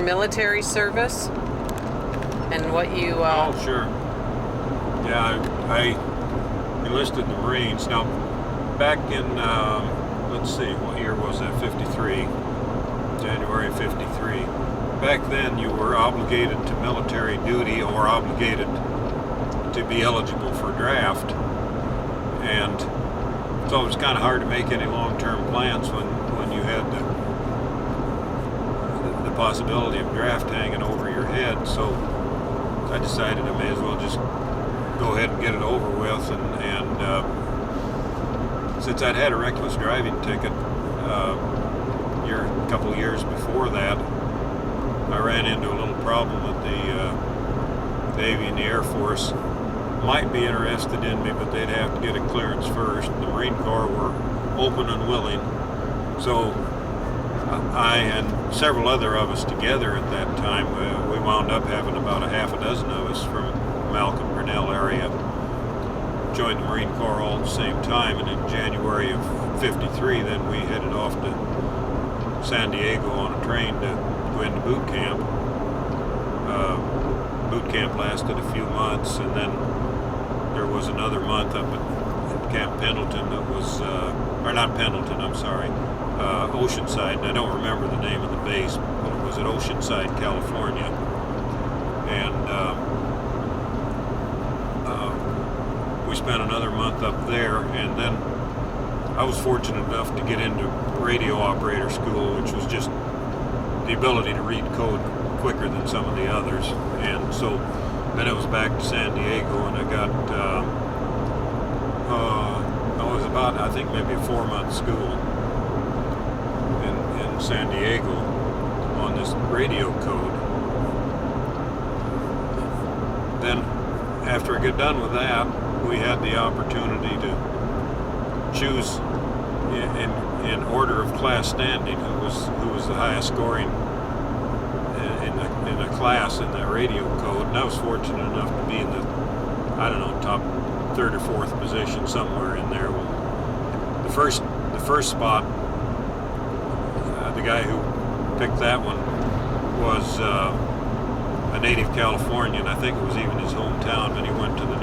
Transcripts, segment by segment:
military service and what you... Oh, sure. Yeah, I enlisted in the Marines. Now, back in, let's see, what year was that? 53, January 53. Back then, you were obligated to military duty or obligated to be eligible for draft. And so it was kind of hard to make any long-term plans when you had the possibility of draft hanging over your head. So I decided I may as well just go ahead and get it over with. And since I'd had a reckless driving ticket a couple of years before that, I ran into a little problem with the Navy and the Air Force. Might be interested in me, but they'd have to get a clearance first. The Marine Corps were open and willing, so I and several other of us together at that time, we wound up having about a half a dozen of us from Malcolm Grinnell area joined the Marine Corps all at the same time. And in January of 53, then we headed off to San Diego on a train to go into boot camp. Boot camp lasted a few months, and then there was another month up at Camp Pendleton that was, or not Pendleton, I'm sorry, Oceanside. And I don't remember the name of the base, but it was at Oceanside, California. And we spent another month up there, and then I was fortunate enough to get into radio operator school, which was just the ability to read code quicker than some of the others. And so then it was back to San Diego, and I got I was about, I think, maybe a 4-month school in San Diego on this radio code. Then after I got done with that, we had the opportunity to choose in order of class standing who was the highest scoring in a class in that radio code. And I was fortunate enough to be in the, I don't know, top 3rd or 4th position, somewhere in there. Well, the first spot, the guy who picked that one was a native Californian. I think it was even his hometown, but he went to the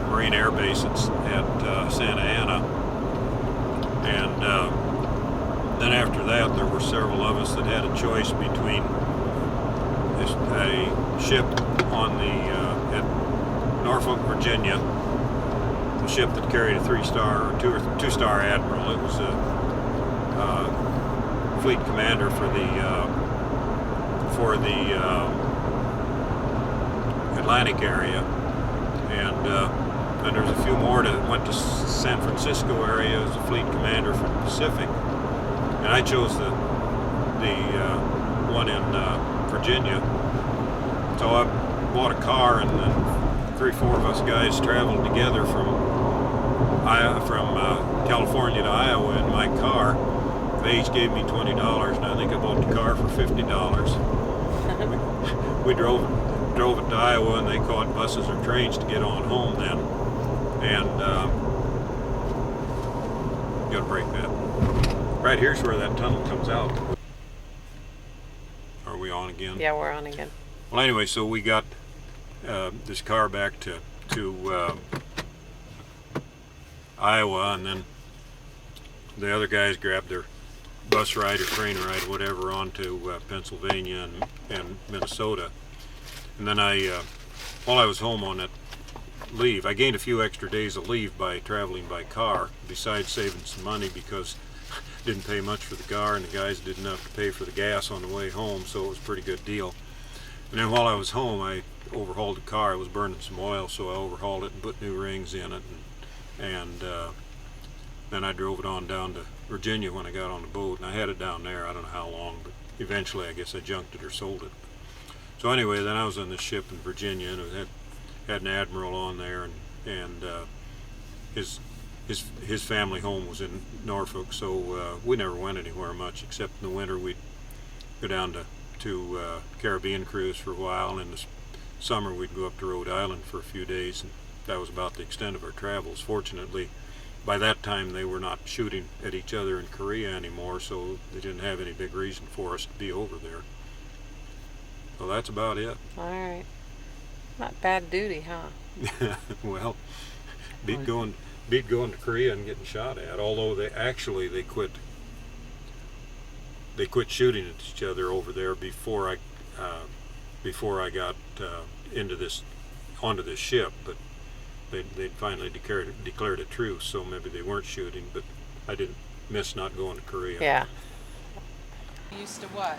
Marine Air Base at Santa Ana. And then after that, there were several of us that had a choice between a ship on at Norfolk, Virginia, a ship that carried a 3-star or 2-star admiral. It was a fleet commander for the Atlantic area, and there's a few more that went to San Francisco area as a fleet commander for the Pacific, and I chose the one in Virginia. So I bought a car, and then 3-4 of us guys traveled together from California to Iowa in my car. They each gave me $20, and I think I bought the car for $50. We drove it to Iowa, and they caught buses or trains to get on home then. And got to break that. Right here's where that tunnel comes out. Are we on again? Yeah, we're on again. Well, anyway, so we got this car back to Iowa, and then the other guys grabbed their bus ride or train ride, whatever, on to Pennsylvania and Minnesota. And then while I was home on that leave, I gained a few extra days of leave by traveling by car, besides saving some money because I didn't pay much for the car, and the guys didn't have to pay for the gas on the way home, so it was a pretty good deal. And then while I was home, I overhauled the car. I was burning some oil, so I overhauled it and put new rings in it, and then I drove it on down to Virginia when I got on the boat, and I had it down there, I don't know how long, but eventually I guess I junked it or sold it. So anyway, then I was on this ship in Virginia, and it had an admiral on there, and his family home was in Norfolk, so we never went anywhere much, except in the winter we'd go down to Caribbean cruise for a while, and in the summer we'd go up to Rhode Island for a few days, and that was about the extent of our travels. Fortunately, by that time they were not shooting at each other in Korea anymore, so they didn't have any big reason for us to be over there. Well, that's about it. All right. Not bad duty, huh? Well, beat going to Korea and getting shot at. Although they quit shooting at each other over there before I got into this onto this ship. But they finally declared a truce, so maybe they weren't shooting. But I didn't miss not going to Korea. Yeah. Used to what?